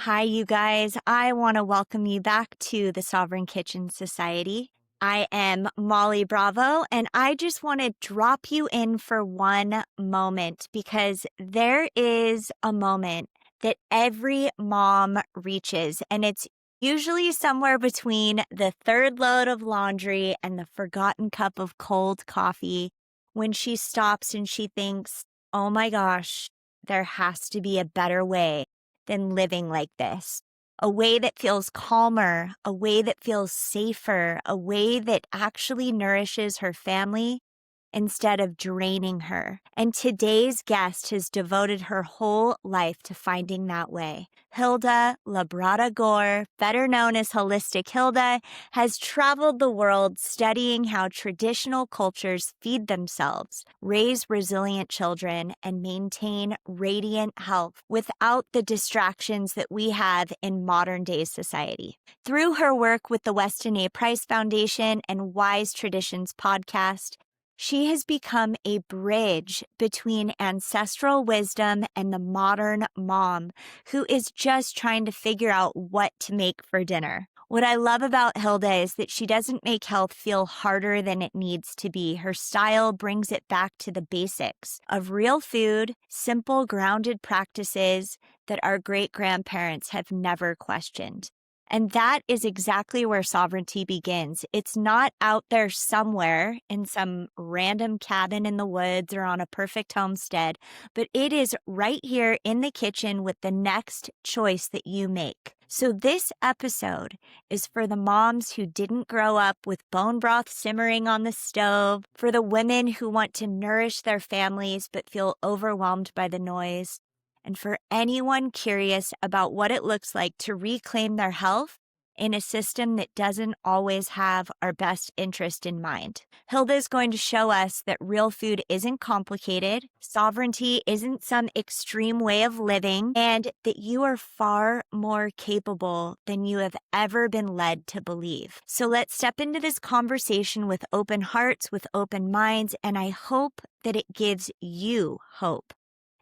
Hi, you guys. I want to welcome you back to the Sovereign Kitchen Society. I am Molly Bravo, and I just want to drop you in for one moment because there is a moment that every mom reaches, and it's usually somewhere between the third load of laundry and the forgotten cup of cold coffee when she stops and she thinks, oh my gosh, there has to be a better way than living like this. A way that feels calmer, a way that feels safer, a way that actually nourishes her family instead of draining her. And today's guest has devoted her whole life to finding that way. Hilda Labrada Gore, better known as Holistic Hilda, has traveled the world studying how traditional cultures feed themselves, raise resilient children, and maintain radiant health without the distractions that we have in modern day society. Through her work with the Weston A. Price Foundation and Wise Traditions podcast, she has become a bridge between ancestral wisdom and the modern mom who is just trying to figure out what to make for dinner. What I love about Hilda is that she doesn't make health feel harder than it needs to be. Her style brings it back to the basics of real food, simple, grounded practices that our great-grandparents have never questioned. And that is exactly where sovereignty begins. It's not out there somewhere in some random cabin in the woods or on a perfect homestead, but it is right here in the kitchen with the next choice that you make. So this episode is for the moms who didn't grow up with bone broth simmering on the stove, for the women who want to nourish their families but feel overwhelmed by the noise, and for anyone curious about what it looks like to reclaim their health in a system that doesn't always have our best interest in mind. Hilda is going to show us that real food isn't complicated, sovereignty isn't some extreme way of living, and that you are far more capable than you have ever been led to believe. So let's step into this conversation with open hearts, with open minds, and I hope that it gives you hope,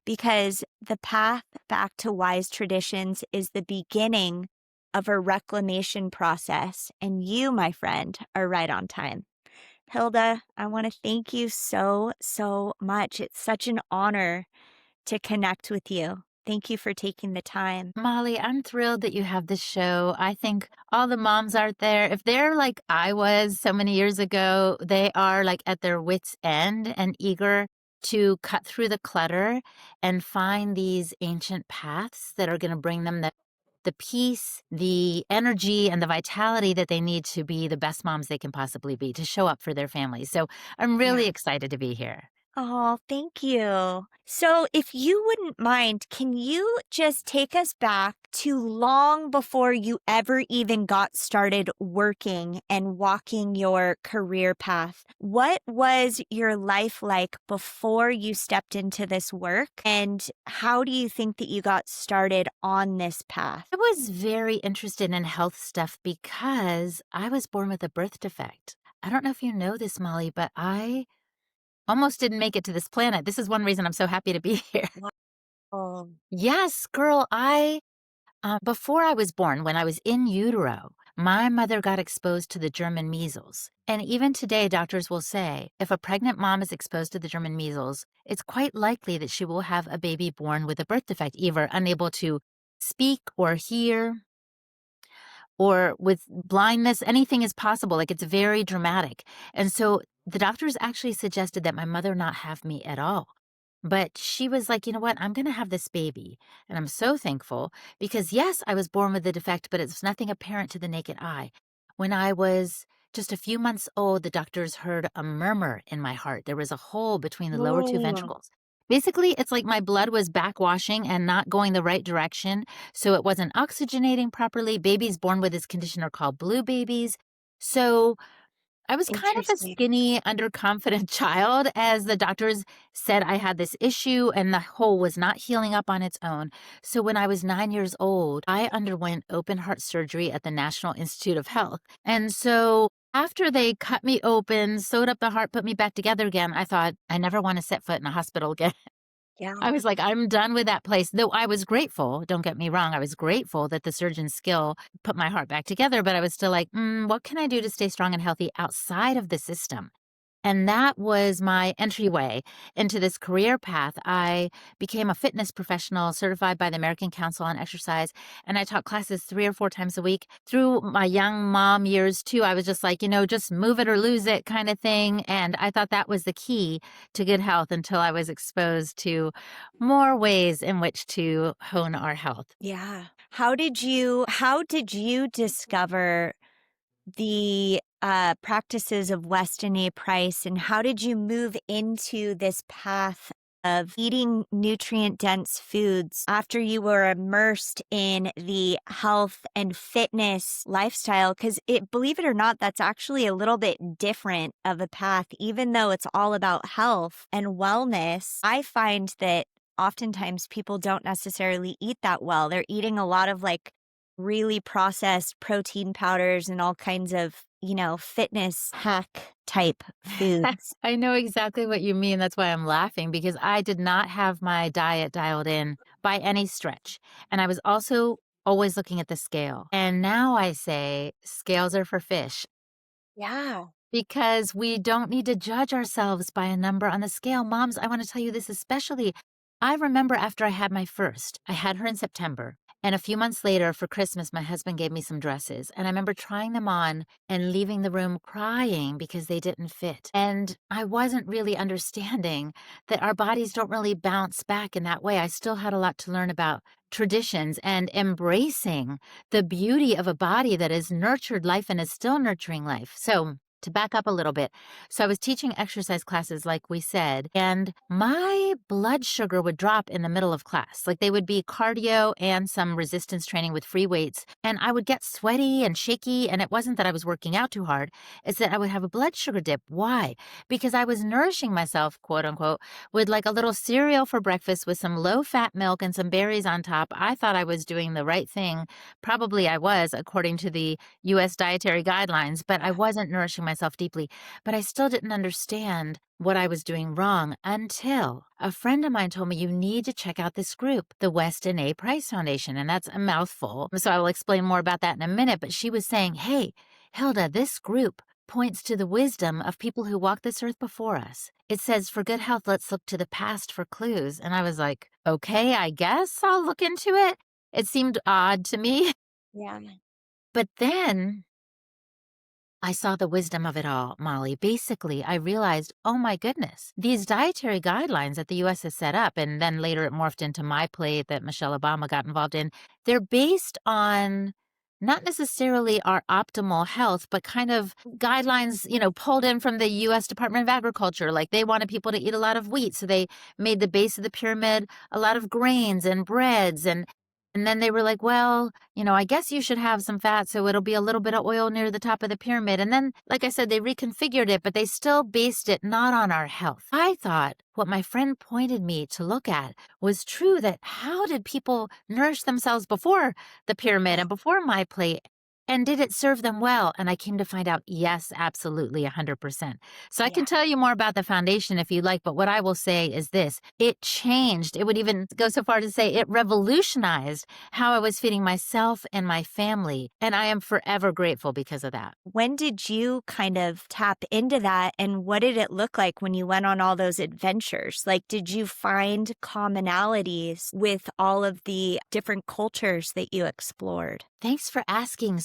because the path back to wise traditions is the beginning of a reclamation process. And you, my friend, are right on time. Hilda, I want to thank you so, so much. It's such an honor to connect with you. Thank you for taking the time. Molly, I'm thrilled that you have this show. I think all the moms out there, if they're like I was so many years ago, they are like at their wits' end and eager to cut through the clutter and find these ancient paths that are going to bring them the peace, the energy, and the vitality that they need to be the best moms they can possibly be, to show up for their families. So I'm really Yeah. excited to be here. Oh, thank you. So, if you wouldn't mind, can you just take us back to long before you ever even got started working and walking your career path? What was your life like before you stepped into this work? And how do you think that you got started on this path? I was very interested in health stuff because I was born with a birth defect. I don't know if you know this, Molly, but I almost didn't make it to this planet. This is one reason I'm so happy to be here. Wow. Yes, girl, before I was born, when I was in utero, my mother got exposed to the German measles. And even today, doctors will say if a pregnant mom is exposed to the German measles, it's quite likely that she will have a baby born with a birth defect, either unable to speak or hear, or with blindness. Anything is possible. Like, it's very dramatic. And so the doctors actually suggested that my mother not have me at all. But she was like, you know what? I'm going to have this baby. And I'm so thankful because, yes, I was born with a defect, but it's nothing apparent to the naked eye. When I was just a few months old, the doctors heard a murmur in my heart. There was a hole between the lower two Whoa. ventricles. Basically, it's like my blood was backwashing and not going the right direction. So it wasn't oxygenating properly. Babies born with this condition are called blue babies. So I was kind of a Interesting. skinny, underconfident child, as the doctors said I had this issue and the hole was not healing up on its own. So when I was 9 years old, I underwent open heart surgery at the National Institute of Health. And so after they cut me open, sewed up the heart, put me back together again, I thought, I never want to set foot in a hospital again. Yeah. I was like, "I'm done with that place." Though I was grateful, don't get me wrong, I was grateful that the surgeon's skill put my heart back together, but I was still like, what can I do to stay strong and healthy outside of the system?" And that was my entryway into this career path. I became a fitness professional certified by the American Council on Exercise, and I taught classes 3 or 4 times a week. Through my young mom years too, I was just like, just move it or lose it kind of thing, and I thought that was the key to good health until I was exposed to more ways in which to hone our health. Yeah. How did you discover the practices of Weston A. Price, and how did you move into this path of eating nutrient dense foods after you were immersed in the health and fitness lifestyle? Because believe it or not, that's actually a little bit different of a path, even though it's all about health and wellness. I find that oftentimes people don't necessarily eat that well. They're eating a lot of like really processed protein powders and all kinds of, fitness hack type foods. I know exactly what you mean. That's why I'm laughing because I did not have my diet dialed in by any stretch. And I was also always looking at the scale. And now I say scales are for fish Yeah. because we don't need to judge ourselves by a number on the scale. Moms, I want to tell you this especially. I remember after I had my first, I had her in September. And a few months later for Christmas, my husband gave me some dresses. And I remember trying them on and leaving the room crying because they didn't fit. And I wasn't really understanding that our bodies don't really bounce back in that way. I still had a lot to learn about traditions and embracing the beauty of a body that has nurtured life and is still nurturing life. So, to back up a little bit, so I was teaching exercise classes, like we said, and my blood sugar would drop in the middle of class. Like they would be cardio and some resistance training with free weights. And I would get sweaty and shaky. And it wasn't that I was working out too hard, it's that I would have a blood sugar dip. Why? Because I was nourishing myself, quote unquote, with like a little cereal for breakfast with some low fat milk and some berries on top. I thought I was doing the right thing. Probably I was, according to the US dietary guidelines, but I wasn't nourishing myself deeply. But I still didn't understand what I was doing wrong until a friend of mine told me, you need to check out this group, the Weston A. Price Foundation. And that's a mouthful. So I will explain more about that in a minute. But she was saying, hey, Hilda, this group points to the wisdom of people who walked this earth before us. It says, for good health, let's look to the past for clues. And I was like, okay, I guess I'll look into it. It seemed odd to me. Yeah. But then I saw the wisdom of it all, Molly. Basically, I realized, oh my goodness, these dietary guidelines that the US has set up, and then later it morphed into My Plate that Michelle Obama got involved in, they're based on not necessarily our optimal health, but kind of guidelines, pulled in from the US Department of Agriculture. Like they wanted people to eat a lot of wheat. So they made the base of the pyramid a lot of grains and breads and then they were like, well, I guess you should have some fat so it'll be a little bit of oil near the top of the pyramid. And then, like I said, they reconfigured it, but they still based it not on our health. I thought what my friend pointed me to look at was true, that how did people nourish themselves before the pyramid and before My Plate? And did it serve them well? And I came to find out, yes, absolutely, 100%. So I can Yeah. tell you more about the foundation if you like, but what I will say is this: it changed. It would even go so far to say it revolutionized how I was feeding myself and my family. And I am forever grateful because of that. When did you kind of tap into that, and what did it look like when you went on all those adventures? Like, did you find commonalities with all of the different cultures that you explored? Thanks for asking.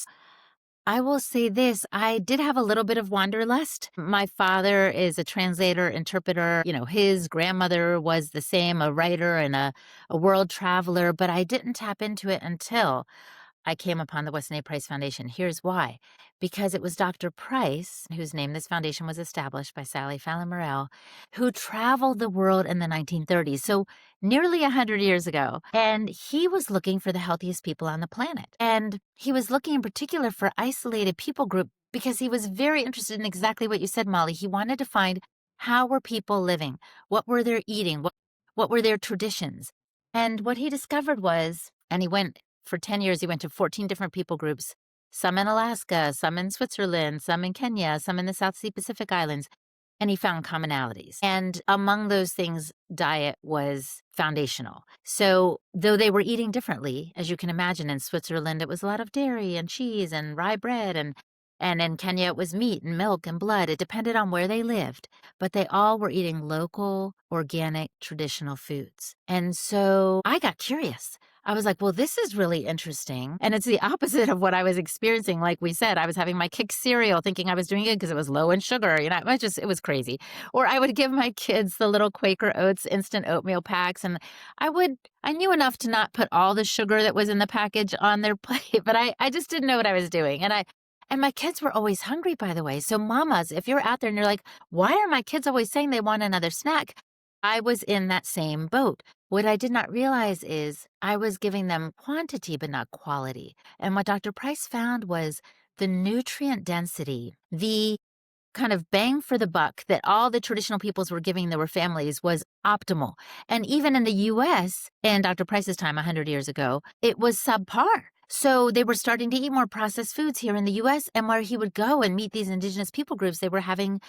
I will say this, I did have a little bit of wanderlust. My father is a translator, interpreter. His grandmother was the same, a writer and a world traveler, but I didn't tap into it until I came upon the Weston A. Price Foundation. Here's why. Because it was Dr. Price, whose name this foundation was established by Sally Fallon Morell, who traveled the world in the 1930s, so nearly 100 years ago. And he was looking for the healthiest people on the planet. And he was looking in particular for isolated people group because he was very interested in exactly what you said, Molly. He wanted to find, how were people living? What were they eating? What were their traditions? And what he discovered was, and he went for 10 years, he went to 14 different people groups, some in Alaska, some in Switzerland, some in Kenya, some in the South Sea Pacific Islands. and he found commonalities. And among those things, diet was foundational. So, though they were eating differently, as you can imagine, in Switzerland, it was a lot of dairy and cheese and rye bread, and in Kenya, it was meat and milk and blood. It depended on where they lived, but they all were eating local, organic, traditional foods. And so I got curious. I was like, well, this is really interesting. And it's the opposite of what I was experiencing. Like we said, I was having my Kix cereal thinking I was doing it because it was low in sugar. It was crazy. Or I would give my kids the little Quaker Oats instant oatmeal packs. And I knew enough to not put all the sugar that was in the package on their plate, but I just didn't know what I was doing. And my kids were always hungry, by the way. So, mamas, if you're out there and you're like, why are my kids always saying they want another snack? I was in that same boat. What I did not realize is I was giving them quantity, but not quality. And what Dr. Price found was the nutrient density, the kind of bang for the buck that all the traditional peoples were giving their families was optimal. And even in the US, in Dr. Price's time 100 years ago, it was subpar. So they were starting to eat more processed foods here in the US. And where he would go and meet these indigenous people groups, they were having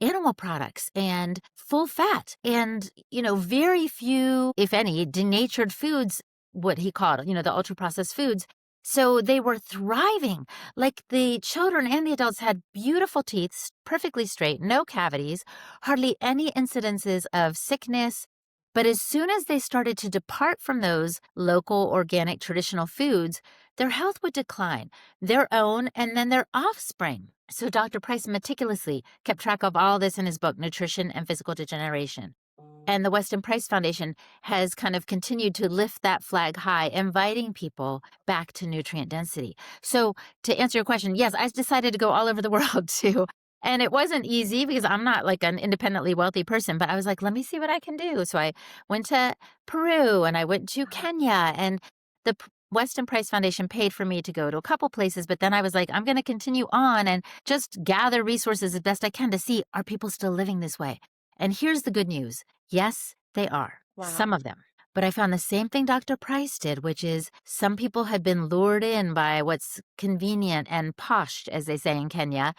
animal products and full fat and, very few, if any, denatured foods, what he called, the ultra processed foods. So they were thriving. Like the children and the adults had beautiful teeth, perfectly straight, no cavities, hardly any incidences of sickness. But as soon as they started to depart from those local, organic, traditional foods, their health would decline, their own and then their offspring. So Dr. Price meticulously kept track of all this in his book, Nutrition and Physical Degeneration. And the Weston Price Foundation has kind of continued to lift that flag high, inviting people back to nutrient density. So to answer your question, yes, I decided to go all over the world too. And it wasn't easy because I'm not like an independently wealthy person, but I was like, let me see what I can do. So I went to Peru and I went to Kenya, and the Weston Price Foundation paid for me to go to a couple places. But then I was like, I'm going to continue on and just gather resources as best I can to see, are people still living this way? And here's the good news. Yes, they are. Some Wow. of them. But I found the same thing Dr. Price did, which is some people had been lured in by what's convenient and posh, as they say in Kenya,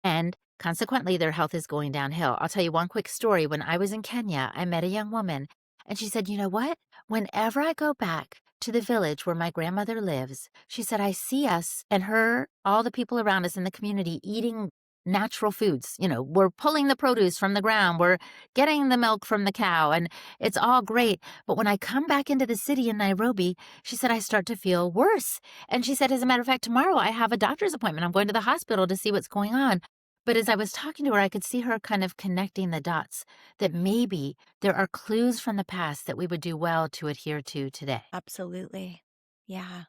and consequently their health is going downhill. I'll tell you one quick story. When I was in Kenya, I met a young woman, and she said, you know what? Whenever I go back to the village where my grandmother lives, she said, I see us and her, all the people around us in the community eating natural foods. We're pulling the produce from the ground, we're getting the milk from the cow, and it's all great. But when I come back into the city in Nairobi, she said, I start to feel worse. And she said, as a matter of fact, tomorrow I have a doctor's appointment. I'm going to the hospital to see what's going on. But as I was talking to her, I could see her kind of connecting the dots, that maybe there are clues from the past that we would do well to adhere to today. Absolutely. Yeah.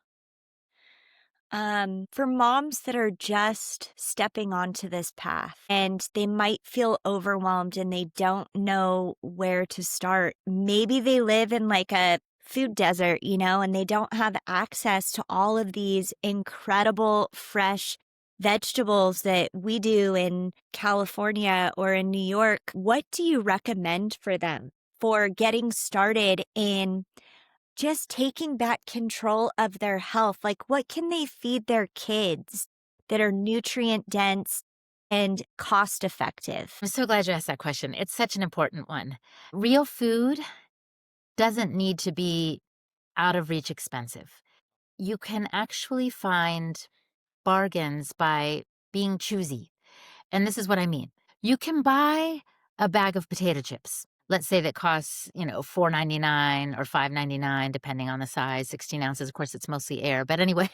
For moms that are just stepping onto this path and they might feel overwhelmed and they don't know where to start. Maybe they live in like a food desert, and they don't have access to all of these incredible fresh vegetables that we do in California or in New York. What do you recommend for them for getting started in just taking back control of their health? Like, what can they feed their kids that are nutrient dense and cost effective? I'm so glad you asked that question. It's such an important one. Real food doesn't need to be out of reach expensive. You can actually find bargains by being choosy. And this is what I mean. You can buy a bag of potato chips. Let's say that costs, $4.99 or $5.99, depending on the size, 16 ounces. Of course, it's mostly air. But anyway,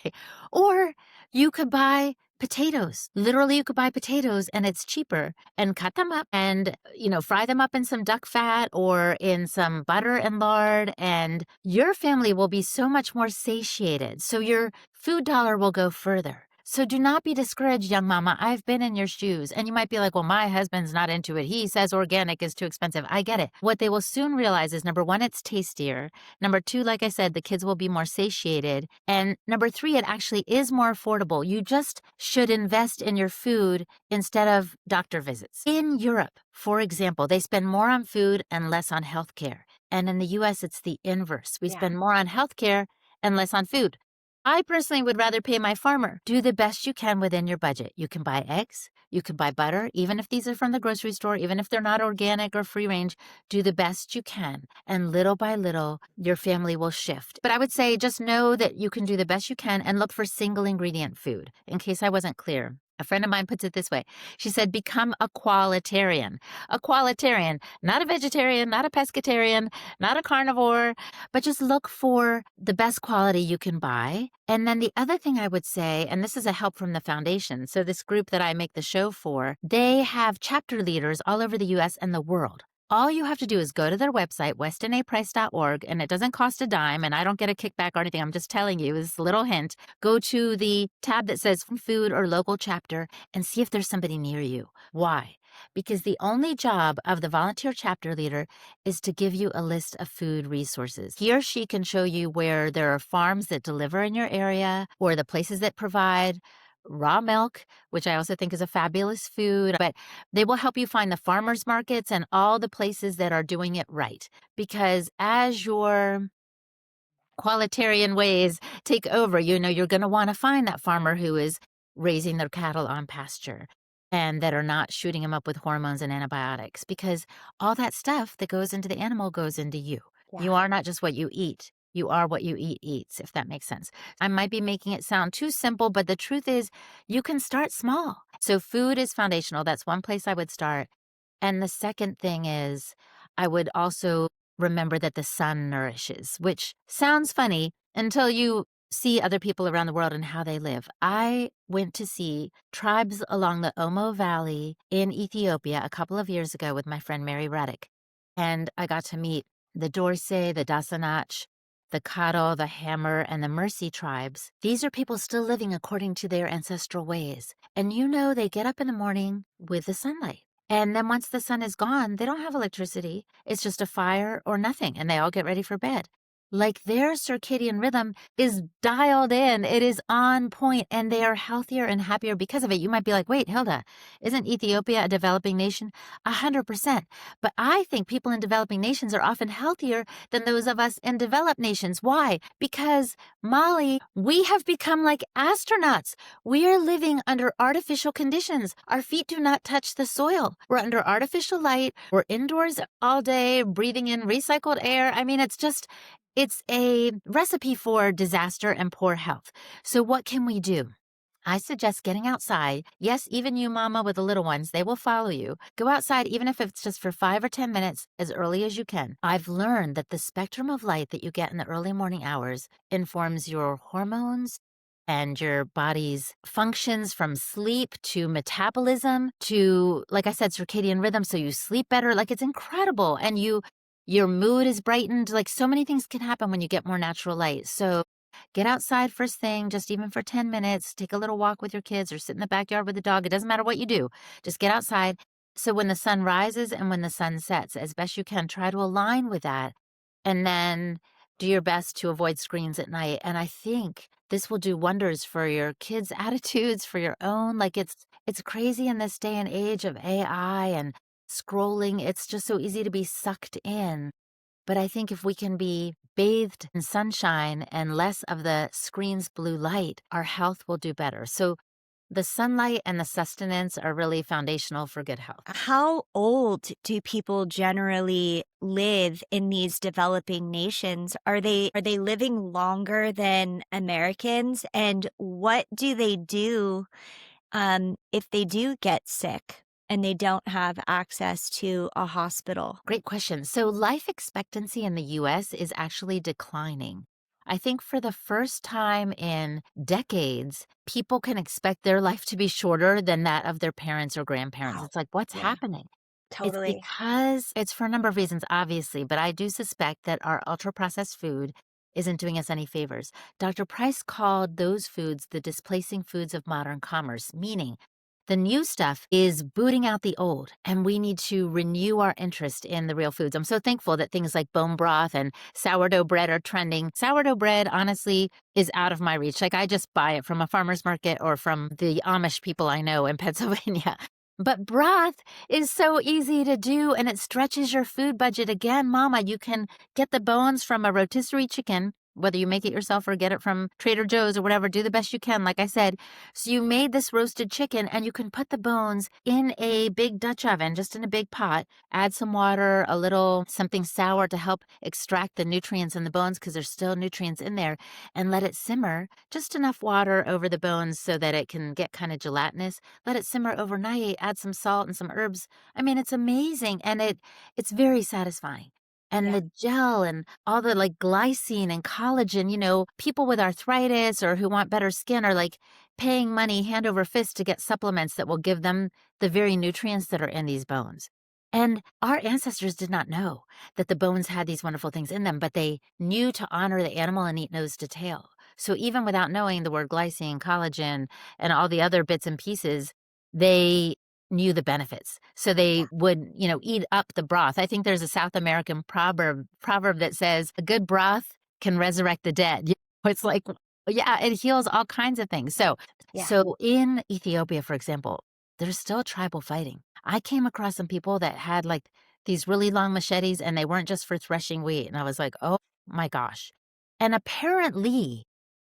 or you could buy potatoes. Literally, you could buy potatoes and it's cheaper, and cut them up and, fry them up in some duck fat or in some butter and lard. And your family will be so much more satiated. So your food dollar will go further. So do not be discouraged, young mama. I've been in your shoes. And you might be like, well, my husband's not into it. He says organic is too expensive. I get it. What they will soon realize is, number one, it's tastier. Number two, like I said, the kids will be more satiated. And number three, it actually is more affordable. You just should invest in your food instead of doctor visits. In Europe, for example, they spend more on food and less on healthcare. And in the US, it's the inverse. We Yeah. spend more on healthcare and less on food. I personally would rather pay my farmer. Do the best you can within your budget. You can buy eggs, you can buy butter, even if these are from the grocery store, even if they're not organic or free range, do the best you can. And little by little, your family will shift. But I would say just know that you can do the best you can and look for single ingredient food. In case I wasn't clear, a friend of mine puts it this way. She said, become a qualitarian. A qualitarian, not a vegetarian, not a pescatarian, not a carnivore, but just look for the best quality you can buy. And then the other thing I would say, and this is a help from the foundation. So this group that I make the show for, they have chapter leaders all over the US and the world. All you have to do is go to their website, westinaprice.org, and it doesn't cost a dime, and I don't get a kickback or anything. I'm just telling you, this little hint. Go to the tab that says food or local chapter and see if there's somebody near you. Why? Because the only job of the volunteer chapter leader is to give you a list of food resources. He or she can show you where there are farms that deliver in your area or the places that provide raw milk, which I also think is a fabulous food, but they will help you find the farmers markets and all the places that are doing it right. Because as your qualitarian ways take over, you're going to want to find that farmer who is raising their cattle on pasture and that are not shooting them up with hormones and antibiotics, because all that stuff that goes into the animal goes into you. Yeah. You are not just what you eat. You are what you eat eats, if that makes sense. I might be making it sound too simple, but the truth is you can start small. So food is foundational. That's one place I would start. And the second thing is, I would also remember that the sun nourishes, which sounds funny until you see other people around the world and how they live. I went to see tribes along the Omo Valley in Ethiopia a couple of years ago with my friend Mary Reddick. And I got to meet the Dorsey, the Dasanach, the Karo, the Hammer, and the Mercy tribes. These are people still living according to their ancestral ways. And they get up in the morning with the sunlight. And then once the sun is gone, they don't have electricity. It's just a fire or nothing, and they all get ready for bed. Like their circadian rhythm is dialed in, it is on point, and they are healthier and happier because of it. You might be like, wait, Hilda, isn't Ethiopia a developing nation? 100%. But I think people in developing nations are often healthier than those of us in developed nations. Why? Because, Molly, we have become like astronauts. We are living under artificial conditions. Our feet do not touch the soil. We're under artificial light. We're indoors all day, breathing in recycled air. I mean, it's a recipe for disaster and poor health. So what can we do? I suggest getting outside. Yes, even you, mama, with the little ones, they will follow you. Go outside, even if it's just for 5 or 10 minutes, as early as you can. I've learned that the spectrum of light that you get in the early morning hours informs your hormones and your body's functions, from sleep to metabolism to, like I said, circadian rhythm. So you sleep better. Like, it's incredible. And your mood is brightened. Like, so many things can happen when you get more natural light. So get outside first thing, just even for 10 minutes, take a little walk with your kids or sit in the backyard with the dog. It doesn't matter what you do. Just get outside. So when the sun rises and when the sun sets, as best you can, try to align with that. And then do your best to avoid screens at night. And I think this will do wonders for your kids' attitudes, for your own. Like, it's crazy in this day and age of AI and scrolling. It's just so easy to be sucked in. But I think if we can be bathed in sunshine and less of the screen's blue light, our health will do better. So the sunlight and the sustenance are really foundational for good health. How old do people generally live in these developing nations? Are they living longer than Americans? And what do they do if they do get sick and they don't have access to a hospital? Great question. So life expectancy in the US is actually declining. I think for the first time in decades, people can expect their life to be shorter than that of their parents or grandparents. Wow. It's like, what's Yeah, happening? It's totally. because it's for a number of reasons, obviously, but I do suspect that our ultra processed food isn't doing us any favors. Dr. Price called those foods the displacing foods of modern commerce, meaning the new stuff is booting out the old, and we need to renew our interest in the real foods. I'm so thankful that things like bone broth and sourdough bread are trending. Sourdough bread, honestly, is out of my reach. Like, I just buy it from a farmer's market or from the Amish people I know in Pennsylvania. But broth is so easy to do, and it stretches your food budget. Again, mama, you can get the bones from a rotisserie chicken whether you make it yourself or get it from Trader Joe's or whatever, do the best you can, like I said. So you made this roasted chicken, and you can put the bones in a big Dutch oven, just in a big pot, add some water, a little something sour to help extract the nutrients in the bones because there's still nutrients in there, and let it simmer, just enough water over the bones so that it can get kind of gelatinous. Let it simmer overnight, add some salt and some herbs. I mean, it's amazing, and it's very satisfying. And Yeah. the gel and all the like glycine and collagen, people with arthritis or who want better skin are like paying money hand over fist to get supplements that will give them the very nutrients that are in these bones. And our ancestors did not know that the bones had these wonderful things in them, but they knew to honor the animal and eat nose to tail. So even without knowing the word glycine, collagen, and all the other bits and pieces, they knew the benefits. So they would, eat up the broth. I think there's a South American proverb that says a good broth can resurrect the dead. It's like, yeah, it heals all kinds of things. So Yeah. so in Ethiopia, for example, there's still tribal fighting. I came across some people that had like these really long machetes and they weren't just for threshing wheat. And I was like, oh my gosh. And apparently,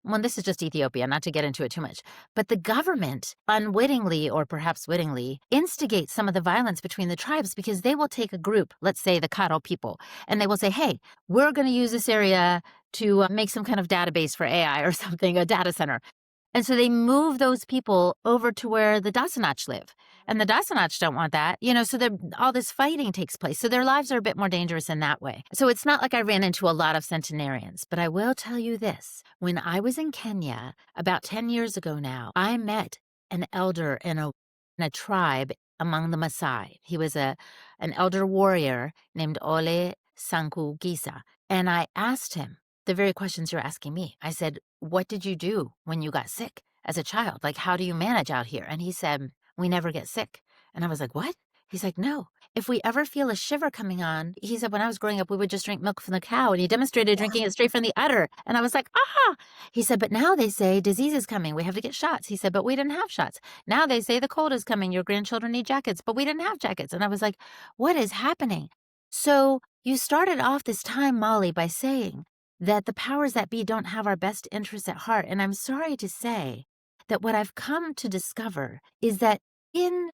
well, this is just Ethiopia, not to get into it too much, but the government unwittingly or perhaps wittingly instigates some of the violence between the tribes because they will take a group, let's say the Karo people, and they will say, hey, we're going to use this area to make some kind of database for AI or something, a data center. And so they move those people over to where the Dasanach live. And the Dasanach don't want that, so all this fighting takes place. So their lives are a bit more dangerous in that way. So it's not like I ran into a lot of centenarians, but I will tell you this. When I was in Kenya about 10 years ago now, I met an elder in a tribe among the Maasai. He was an elder warrior named Ole Sanku Gisa. And I asked him the very questions you're asking me. I said, what did you do when you got sick as a child? Like, how do you manage out here? And he said, we never get sick. And I was like, what? He's like, no. If we ever feel a shiver coming on, he said, when I was growing up, we would just drink milk from the cow. And he demonstrated drinking it straight from the udder. And I was like, ah. He said, but now they say disease is coming. We have to get shots. He said, but we didn't have shots. Now they say the cold is coming. Your grandchildren need jackets, but we didn't have jackets. And I was like, what is happening? So you started off this time, Molly, by saying that the powers that be don't have our best interests at heart. And I'm sorry to say that what I've come to discover is that in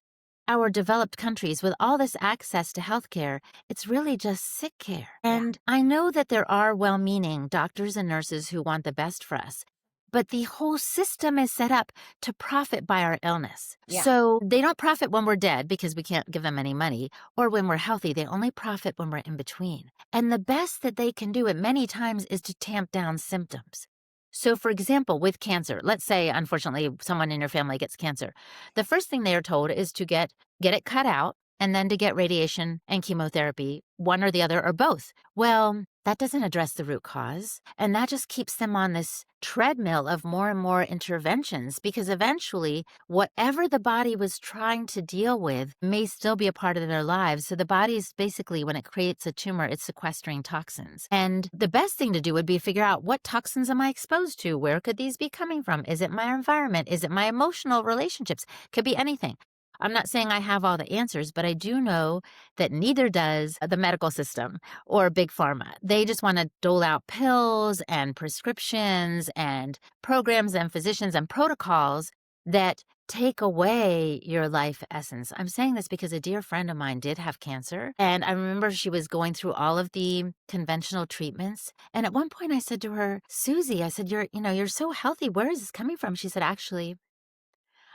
our developed countries with all this access to healthcare, it's really just sick care. And I know that there are well-meaning doctors and nurses who want the best for us, but the whole system is set up to profit by our illness. Yeah. So they don't profit when we're dead because we can't give them any money, or when we're healthy. They only profit when we're in between. And the best that they can do at many times is to tamp down symptoms. So, for example, with cancer, let's say, unfortunately, someone in your family gets cancer. The first thing they are told is to get it cut out and then to get radiation and chemotherapy, one or the other or both. Well, that doesn't address the root cause. And that just keeps them on this treadmill of more and more interventions because eventually, whatever the body was trying to deal with may still be a part of their lives. So the body is basically, when it creates a tumor, it's sequestering toxins. And the best thing to do would be figure out, what toxins am I exposed to? Where could these be coming from? Is it my environment? Is it my emotional relationships? Could be anything. I'm not saying I have all the answers, but I do know that neither does the medical system or Big Pharma. They just want to dole out pills and prescriptions and programs and physicians and protocols that take away your life essence. I'm saying this because a dear friend of mine did have cancer, and I remember she was going through all of the conventional treatments. And at one point I said to her, Susie, I said, you're so healthy. Where is this coming from? She said, actually,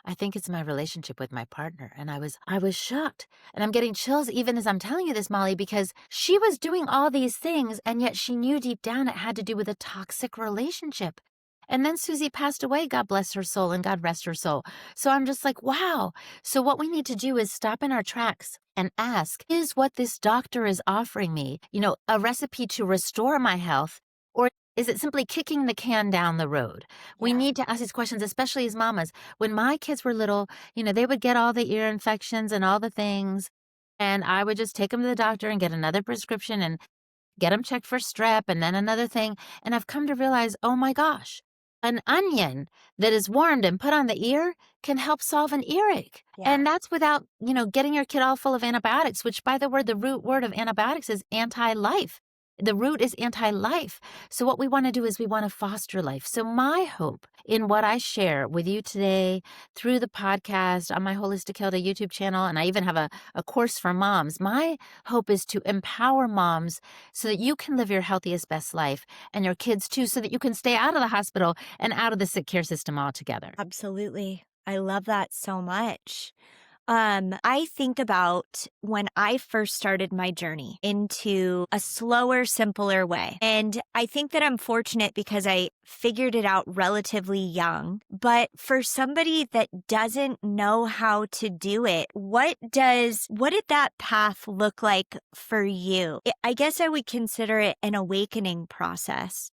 I think it's my relationship with my partner. And I was shocked. And I'm getting chills even as I'm telling you this, Molly, because she was doing all these things, and yet she knew deep down it had to do with a toxic relationship. And then Susie passed away, God bless her soul and God rest her soul. So I'm just like, wow. So what we need to do is stop in our tracks and ask, is what this doctor is offering me, a recipe to restore my health? Or is it simply kicking the can down the road? We need to ask these questions, especially as mamas. When my kids were little, they would get all the ear infections and all the things. And I would just take them to the doctor and get another prescription and get them checked for strep and then another thing. And I've come to realize, oh my gosh, an onion that is warmed and put on the ear can help solve an earache. Yeah. And that's without, getting your kid all full of antibiotics, which, by the word, the root word of antibiotics is anti-life. The root is anti-life. So what we want to do is we want to foster life. So my hope in what I share with you today through the podcast on my Holistic Hilda YouTube channel, and I even have a course for moms, my hope is to empower moms so that you can live your healthiest, best life, and your kids too, so that you can stay out of the hospital and out of the sick care system altogether. Absolutely. I love that so much. I think about when I first started my journey into a slower, simpler way. And I think that I'm fortunate because I figured it out relatively young. But for somebody that doesn't know how to do it, what did that path look like for you? I guess I would consider it an awakening process.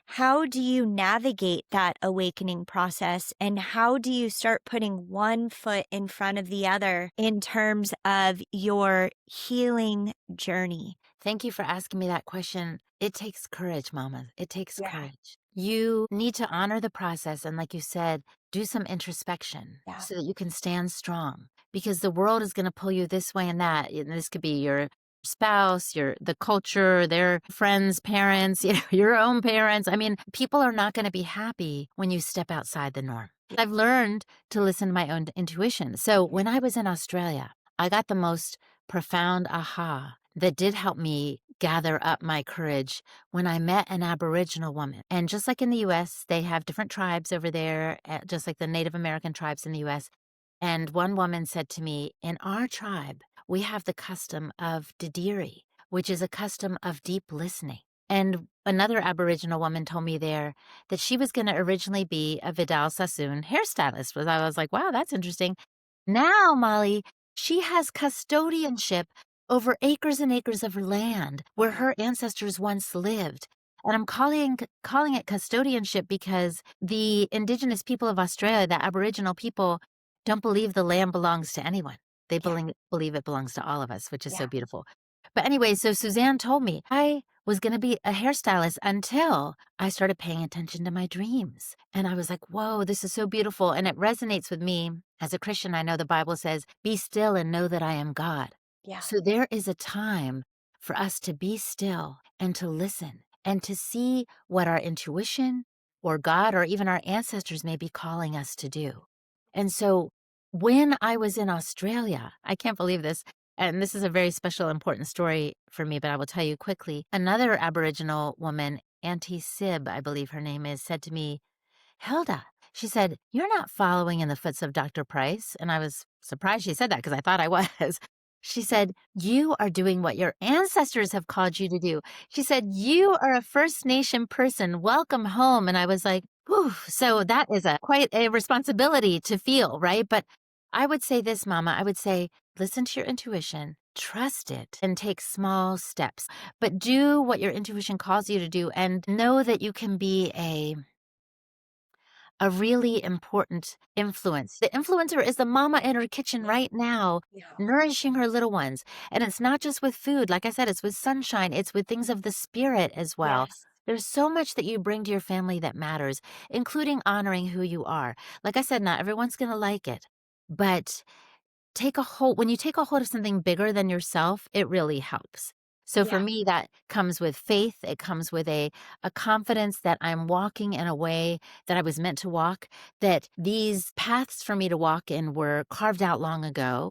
How do you navigate that awakening process, and how do you start putting one foot in front of the other in terms of your healing journey? Thank you for asking me that question. It takes courage, Mama. It takes Yeah. courage. You need to honor the process and, like you said, do some introspection Yeah. so that you can stand strong because the world is going to pull you this way and that. And this could be your spouse, the culture, their friends, parents, your own parents. I mean, people are not going to be happy when you step outside the norm. I've learned to listen to my own intuition. So when I was in Australia, I got the most profound aha that did help me gather up my courage when I met an Aboriginal woman. And just like in the US, they have different tribes over there, just like the Native American tribes in the US. And one woman said to me, in our tribe, we have the custom of Didiri, which is a custom of deep listening. And another Aboriginal woman told me there that she was going to originally be a Vidal Sassoon hairstylist. I was like, wow, that's interesting. Now, Molly, she has custodianship over acres and acres of land where her ancestors once lived. And I'm calling it custodianship because the indigenous people of Australia, the Aboriginal people, don't believe the land belongs to anyone. They Yeah. believe it belongs to all of us, which is so Yeah. beautiful. But anyway, so Suzanne told me I was going to be a hairstylist until I started paying attention to my dreams. And I was like, whoa, this is so beautiful. And it resonates with me. As a Christian, I know the Bible says, be still and know that I am God. Yeah. So there is a time for us to be still and to listen and to see what our intuition or God or even our ancestors may be calling us to do. And so when I was in Australia, I can't believe this. And this is a very special, important story for me, but I will tell you quickly. Another Aboriginal woman, Auntie Sib, I believe her name is, said to me, Hilda, she said, you're not following in the footsteps of Dr. Price. And I was surprised she said that because I thought I was. She said, you are doing what your ancestors have called you to do. She said, you are a First Nation person. Welcome home. And I was like, whew. So that is quite a responsibility to feel, right? But I would say this, Mama, I would say, listen to your intuition, trust it, and take small steps. But do what your intuition calls you to do and know that you can be a really important influence. The influencer is the mama in her kitchen Yeah. right now, Yeah. nourishing her little ones. And it's not just with food. Like I said, it's with sunshine, it's with things of the spirit as well. Yes. There's so much that you bring to your family that matters, including honoring who you are. Like I said, not everyone's going to like it, but when you take a hold of something bigger than yourself, it really helps. So for Yeah. me, that comes with faith. It comes with a confidence that I'm walking in a way that I was meant to walk, that these paths for me to walk in were carved out long ago.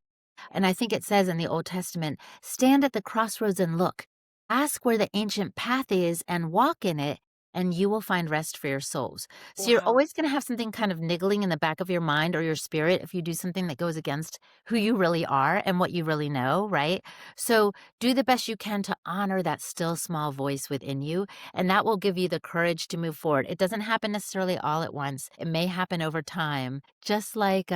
And I think it says in the Old Testament, stand at the crossroads and look. Ask where the ancient path is and walk in it, and you will find rest for your souls. So you're Wow. always going to have something kind of niggling in the back of your mind or your spirit if you do something that goes against who you really are and what you really know, right? So do the best you can to honor that still small voice within you, and that will give you the courage to move forward. It doesn't happen necessarily all at once. It may happen over time, just like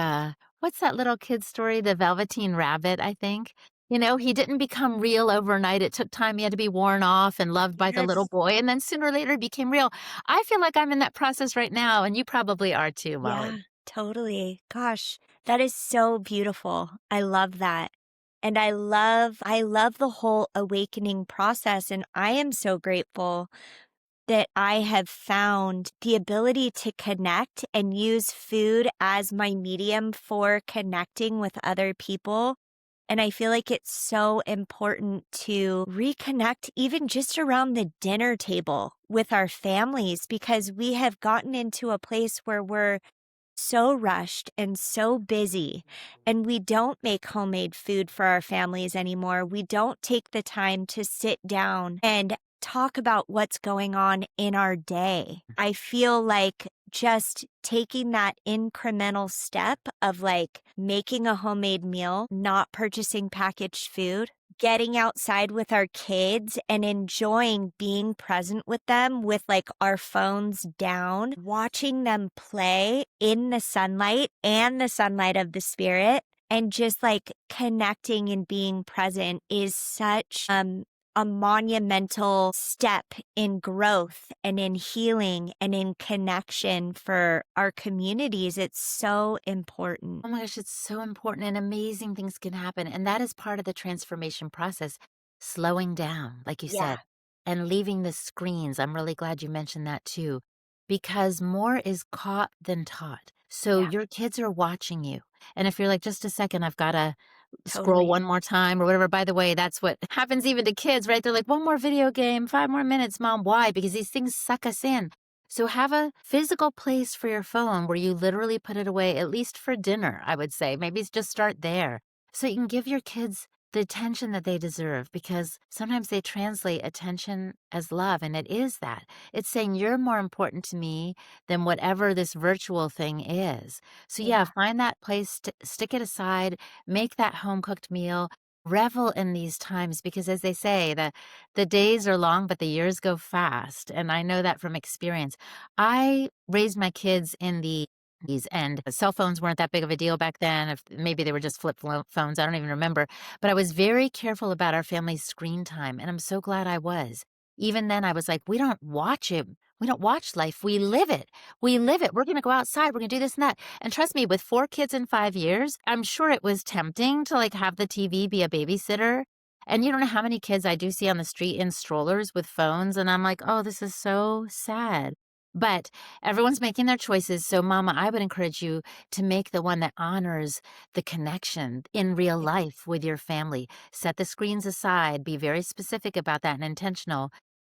what's that little kid story, the Velveteen Rabbit, I think. He didn't become real overnight. It took time. He had to be worn off and loved by the little Yes. boy. And then sooner or later, it became real. I feel like I'm in that process right now. And you probably are too, Yeah, Molly. totally. Gosh, that is so beautiful. I love that. And I love the whole awakening process, and I am so grateful that I have found the ability to connect and use food as my medium for connecting with other people And I feel like it's so important to reconnect even just around the dinner table with our families because we have gotten into a place where we're so rushed and so busy, and we don't make homemade food for our families anymore. We don't take the time to sit down and talk about what's going on in our day. I feel like just taking that incremental step of like making a homemade meal, not purchasing packaged food, getting outside with our kids and enjoying being present with them with like our phones down, watching them play in the sunlight and the sunlight of the spirit, and just like connecting and being present is such a monumental step in growth and in healing and in connection for our communities. It's so important. Oh my gosh, it's so important and amazing things can happen. And that is part of the transformation process, slowing down, like you Yeah. said, and leaving the screens. I'm really glad you mentioned that too, because more is caught than taught. So Yeah, your kids are watching you. And if you're like, just a second, I've got to scroll totally. one more time or whatever, by the way, that's what happens even to kids, right? They're like, one more video game, 5 more minutes, mom. Why? Because these things suck us in. So have a physical place for your phone where you literally put it away, at least for dinner, I would say. Maybe just start there so you can give your kids the attention that they deserve because sometimes they translate attention as love, and it is that. It's saying you're more important to me than whatever this virtual thing is. So, yeah, Yeah. find that place, to stick it aside, make that home cooked meal. Revel in these times because, as they say, the days are long, but the years go fast. And I know that from experience. I raised my kids in the 80s, and cell phones weren't that big of a deal back then. If maybe they were just phones, I don't even remember. But I was very careful about our family's screen time, and I'm so glad I was. Even then, I was like, we don't watch it. We don't watch life. We live it. We live it. We're going to go outside. We're going to do this and that. And trust me, with 4 kids in 5 years, I'm sure it was tempting to like have the TV be a babysitter. And you don't know how many kids I do see on the street in strollers with phones. And I'm like, oh, this is so sad. But everyone's making their choices. So, Mama, I would encourage you to make the one that honors the connection in real Yeah. life with your family. Set the screens aside, be very specific about that and intentional.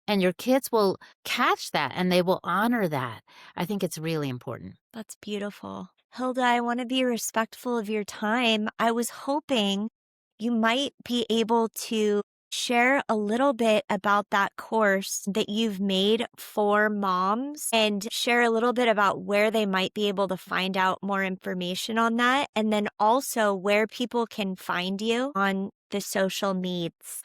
And your kids will catch that and they will honor that. I think it's really important. That's beautiful. Hilda, I want to be respectful of your time. I was hoping you might be able to share a little bit about that course that you've made for moms and share a little bit about where they might be able to find out more information on that. And then also where people can find you on the social needs.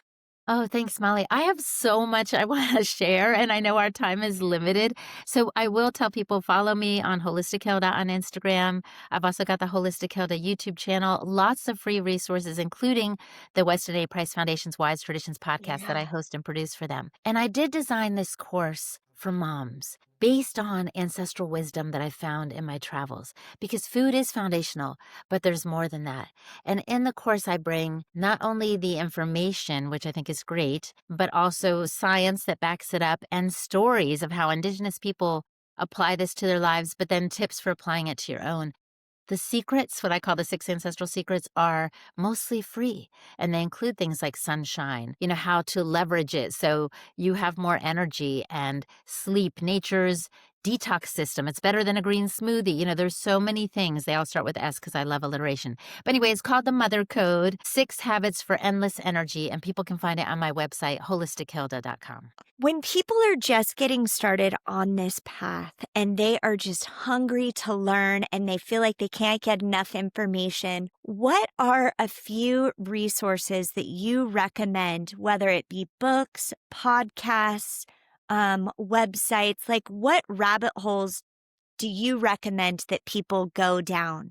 Oh, thanks, Molly. I have so much I want to share, and I know our time is limited. So I will tell people follow me on Holistic Hilda on Instagram. I've also got the Holistic Hilda YouTube channel, lots of free resources, including the Weston A. Price Foundation's Wise Traditions podcast that I Yeah. host and produce for them. And I did design this course for moms based on ancestral wisdom that I found in my travels because food is foundational, but there's more than that. And in the course, I bring not only the information, which I think is great, but also science that backs it up and stories of how Indigenous people apply this to their lives, but then tips for applying it to your own. The secrets, what I call the 6 ancestral secrets, are mostly free. And they include things like sunshine, how to leverage it so you have more energy and sleep, nature's detox system. It's better than a green smoothie. There's so many things. They all start with S because I love alliteration. But anyway, it's called the Mother Code 6 Habits for Endless Energy. And people can find it on my website, holistichilda.com. When people are just getting started on this path and they are just hungry to learn and they feel like they can't get enough information, what are a few resources that you recommend, whether it be books, podcasts, websites? Like, what rabbit holes do you recommend that people go down?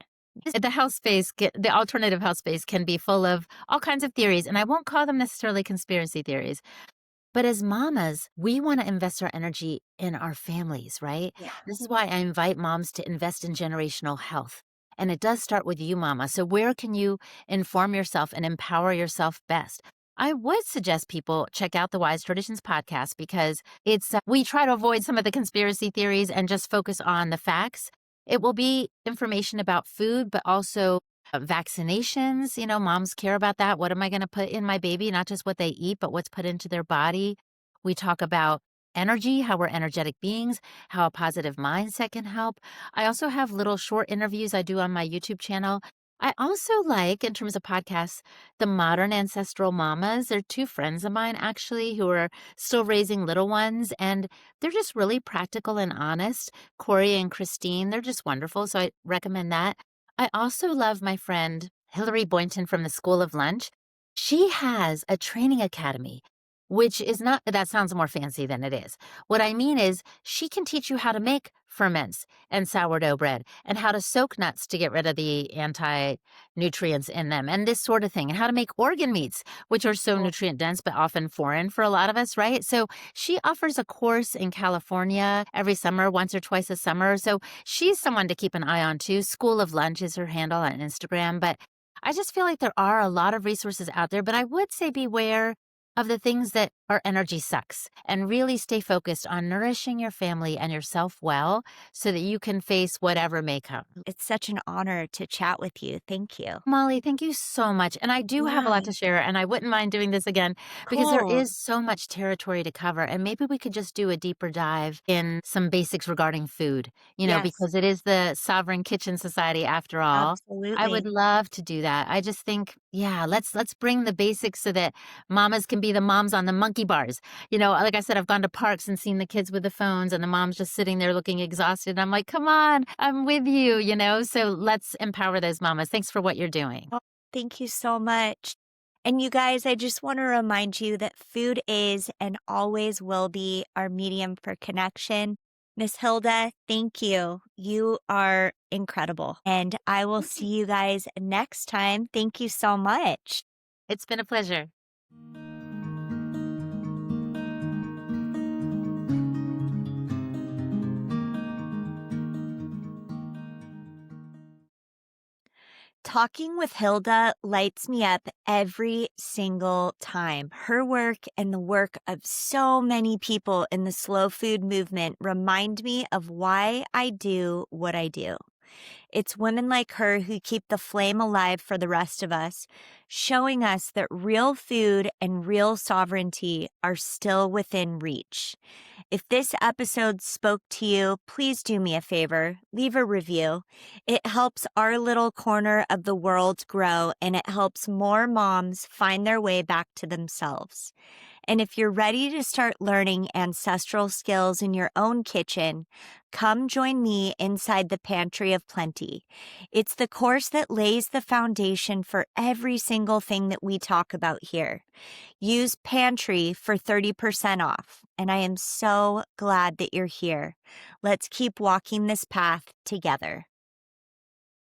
The health space, the alternative health space can be full of all kinds of theories, and I won't call them necessarily conspiracy theories. But as mamas, we want to invest our energy in our families, right? Yeah. This is why I invite moms to invest in generational health. And it does start with you, mama. So, where can you inform yourself and empower yourself best? I would suggest people check out the Wise Traditions podcast because we try to avoid some of the conspiracy theories and just focus on the facts. It will be information about food, but also vaccinations. Moms care about that. What am I going to put in my baby? Not just what they eat, but what's put into their body. We talk about energy, how we're energetic beings, how a positive mindset can help. I also have little short interviews I do on my YouTube channel. I also like, in terms of podcasts, the Modern Ancestral Mamas. They're two friends of mine, actually, who are still raising little ones, and they're just really practical and honest. Corey and Christine, they're just wonderful. So I recommend that. I also love my friend Hilary Boynton from the School of Lunch. She has a training academy, which is not, that sounds more fancy than it is. What I mean is, she can teach you how to make ferments and sourdough bread and how to soak nuts to get rid of the anti nutrients in them and this sort of thing, and how to make organ meats, which are so Oh, nutrient dense but often foreign for a lot of us, right? So she offers a course in California every summer, once or twice a summer. So she's someone to keep an eye on too. School of Lunch is her handle on Instagram. But I just feel like there are a lot of resources out there, but I would say beware of the things that are energy sucks and really stay focused on nourishing your family and yourself well so that you can face whatever may come. it's such an honor to chat with you. Thank you. Molly, thank you so much. And I do have a lot Yeah, to share, and I wouldn't mind doing this again because there cool. is so much territory to cover. And maybe we could just do a deeper dive in some basics regarding food, Yes, because it is the Sovereign Kitchen Society after all. I would absolutely. love to do that. I just think, yeah, let's bring the basics so that mamas can be the moms on the monkey bars. Like I said, I've gone to parks and seen the kids with the phones and the mom's just sitting there looking exhausted. I'm like, come on, I'm with you. So let's empower those mamas. Thanks for what you're doing. Oh, thank you so much. And you guys, I just want to remind you that food is and always will be our medium for connection. Miss Hilda, thank you. You are incredible. And I will see you guys next time. Thank you so much. It's been a pleasure. Talking with Hilda lights me up every single time. Her work and the work of so many people in the slow food movement remind me of why I do what I do. It's women like her who keep the flame alive for the rest of us, showing us that real food and real sovereignty are still within reach. If this episode spoke to you, please do me a favor, leave a review. It helps our little corner of the world grow, and it helps more moms find their way back to themselves. And if you're ready to start learning ancestral skills in your own kitchen, come join me inside the Pantry of Plenty. It's the course that lays the foundation for every single thing that we talk about here. Use Pantry for 30% off, and I am so glad that you're here. Let's keep walking this path together.